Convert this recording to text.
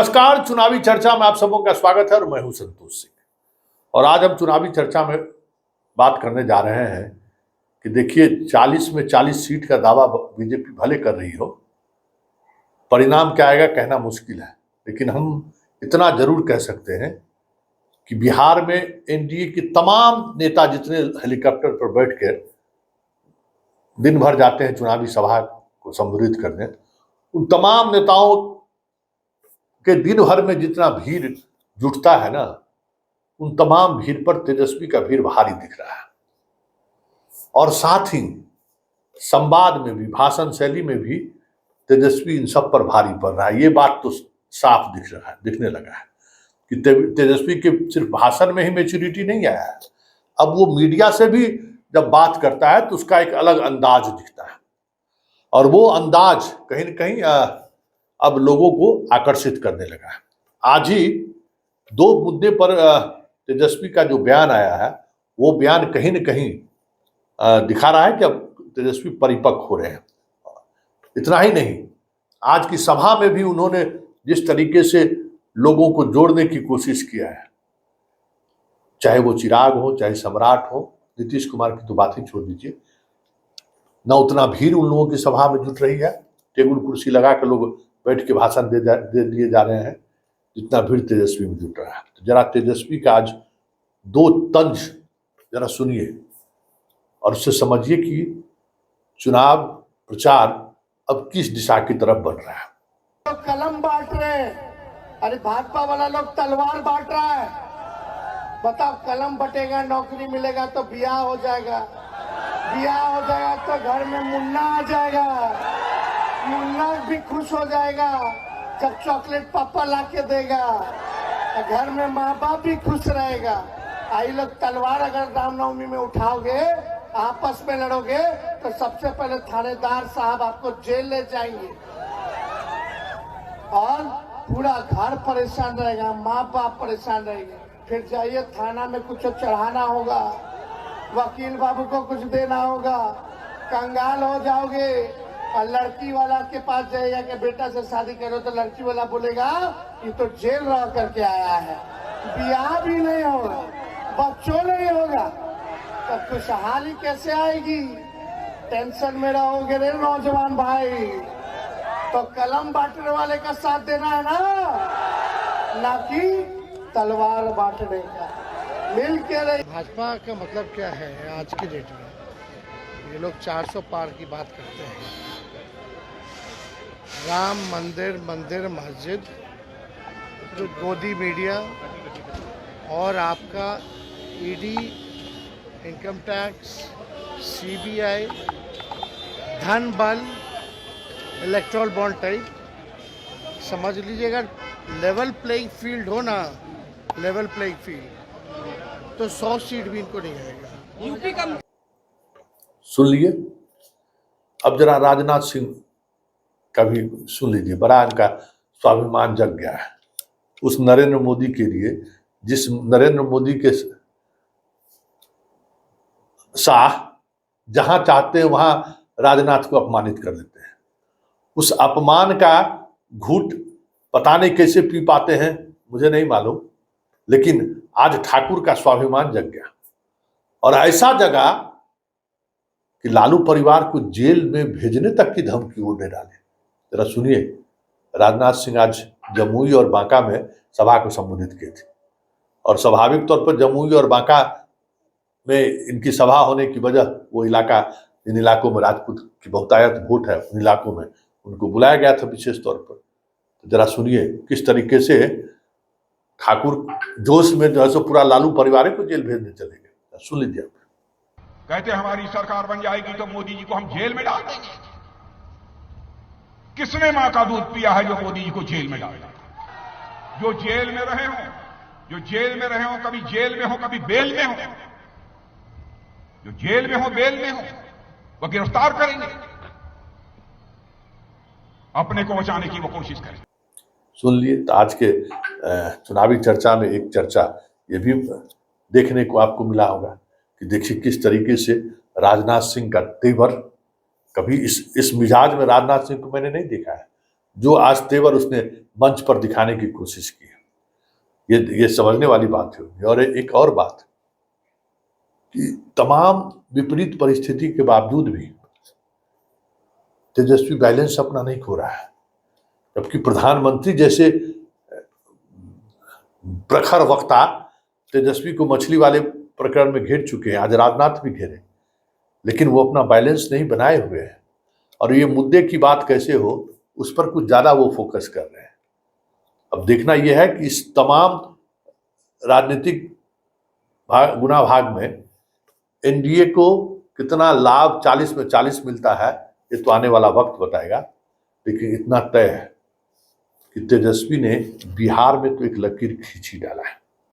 नमस्कार, चुनावी चर्चा में आप सबों का स्वागत है और मैं हूं संतोष सिंह। और आज हम चुनावी चर्चा में बात करने जा रहे हैं कि देखिए 40 में 40 सीट का दावा बीजेपी भले कर रही हो, परिणाम क्या आएगा कहना मुश्किल है, लेकिन हम इतना जरूर कह सकते हैं कि बिहार में एनडीए के तमाम नेता जितने हेलीकॉप्टर पर बैठ कर दिन भर जाते हैं चुनावी सभा को संबोधित करने, उन तमाम नेताओं के दिन भर में जितना भीड़ जुटता है ना, उन तमाम भीड़ पर तेजस्वी का भीड़ भारी दिख रहा है। और साथ ही संवाद में भी, भाषण शैली में भी तेजस्वी इन सब पर भारी पड़ रहा है। ये बात तो साफ दिखने लगा है कि तेजस्वी के सिर्फ भाषण में ही मैच्योरिटी नहीं आया है, अब वो मीडिया से भी जब बात करता है तो उसका एक अलग अंदाज दिखता है, और वो अंदाज कहीं न कहीं अब लोगों को आकर्षित करने लगा है। आज ही दो मुद्दे पर तेजस्वी का जो बयान आया है, वो बयान कहीं न कहीं दिखा रहा है कि अब तेजस्वी परिपक्व हो रहे हैं। इतना ही नहीं, आज की सभा में भी उन्होंने जिस तरीके से लोगों को जोड़ने की कोशिश किया है, चाहे वो चिराग हो, चाहे सम्राट हो, नीतीश कुमार की तो बात ही छोड़ दीजिए, न उतना भीड़ उन लोगों की सभा में जुट रही है, टेबल कुर्सी लगा कर लोग बैठ के भाषण दे दिए जा रहे हैं, जितना भीड़ तेजस्वी में जुट रहा है। तो जरा तेजस्वी का आज दो तंज जरा सुनिए और उससे समझिए कि चुनाव प्रचार अब किस दिशा की तरफ बढ़ रहा है। तो कलम बांट रहे हैं, अरे भाजपा वाला लोग तलवार बांट रहा है। बताओ, कलम बटेगा, नौकरी मिलेगा तो ब्याह हो जाएगा, ब्याह हो जाएगा तो घर में मुन्ना आ जाएगा, मुन्ना भी खुश हो जाएगा जब चॉकलेट पापा ला के देगा, घर में माँ बाप भी खुश रहेगा। आई लोग तलवार अगर रामनवमी में उठाओगे, आपस में लड़ोगे, तो सबसे पहले थानेदार साहब आपको जेल ले जाएंगे और पूरा घर परेशान रहेगा, माँ बाप परेशान रहेंगे। फिर जाइए थाना में कुछ चढ़ाना होगा, वकील बाबू को कुछ देना होगा, कंगाल हो जाओगे। और लड़की वाला के पास जाएगा कि बेटा से शादी करो, तो लड़की वाला बोलेगा ये तो जेल रह करके आया है, ब्याह भी नहीं होगा, बच्चों नहीं होगा, तो खुशहाली कैसे आएगी? टेंशन में रहोगे रे नौजवान भाई। तो कलम बांटने वाले का साथ देना है ना कि तलवार बांटने का। मिल के रहे। भाजपा का मतलब क्या है आज की डेट में? ये लोग 400 पार की बात करते हैं। राम मंदिर मस्जिद, जो गोदी मीडिया और आपका ईडी, इनकम टैक्स, सीबीआई, धन बल, इलेक्ट्रल बॉन्ड टाइप, समझ लीजिएगा। लेवल प्लेइंग फील्ड हो ना, लेवल प्लेइंग फील्ड, तो 100 सीट भी इनको नहीं आएगा। यूपी का सुन लिए। अब जरा राजनाथ सिंह का भी सुन लीजिए। बड़ा इनका स्वाभिमान जग गया है उस नरेंद्र मोदी के लिए, जिस नरेंद्र मोदी के शाह जहां चाहते हैं वहां राजनाथ को अपमानित कर देते हैं। उस अपमान का घूंट पता नहीं कैसे पी पाते हैं, मुझे नहीं मालूम, लेकिन आज ठाकुर का स्वाभिमान जग गया और ऐसा जगह कि लालू परिवार को जेल में भेजने तक की धमकी उड़ने डाले। जरा सुनिए, राजनाथ सिंह आज जमुई और बांका में सभा को संबोधित किए थे, और स्वाभाविक तौर पर जमुई और बांका में इनकी सभा होने की वजह वो इलाका, इन इलाकों में राजपूत की बहुतायत वोट है, उन इलाकों में उनको बुलाया गया था विशेष तौर पर। तो जरा सुनिए किस तरीके से ठाकुर जोश में जो है सो पूरा लालू परिवार को जेल भेजने चले गए। सुन लीजिए। आप कहते हमारी सरकार बन जाएगी तो मोदी जी को हम जेल में डाल देंगे। किसने मां का दूध पिया है जो मोदी जी को जेल में डाल देगा? जो जेल में रहे हो, जो जेल में रहे हो, कभी जेल में हो कभी बेल में हो, जो जेल में हो बेल में हो, वो गिरफ्तार करेंगे, अपने को बचाने की वो कोशिश करें। सुन लिए। तो आज के चुनावी चर्चा में एक चर्चा ये भी देखने को आपको मिला होगा कि देखिए किस तरीके से राजनाथ सिंह का तेवर, कभी इस मिजाज में राजनाथ सिंह को मैंने नहीं देखा है। जो आज तेवर उसने मंच पर दिखाने की कोशिश की है। ये समझने वाली बात होगी। और एक और बात कि तमाम विपरीत परिस्थिति के बावजूद भी तेजस्वी बैलेंस अपना नहीं खो रहा है, जबकि प्रधानमंत्री जैसे प्रखर वक्ता तेजस्वी को मछली वाले प्रकरण में घेर चुके हैं, आज राजनाथ भी घेरे, लेकिन वो अपना बैलेंस नहीं बनाए हुए हैं। और ये मुद्दे की बात कैसे हो, उस पर कुछ ज्यादा वो फोकस कर रहे हैं। अब देखना यह है कि इस तमाम राजनीतिक गुना भाग में एनडीए को कितना लाभ 40 में 40 मिलता है, ये तो आने वाला वक्त बताएगा। लेकिन इतना तय है कि तेजस्वी ने बिहार में तो एक लकीर खींच ही डाला है।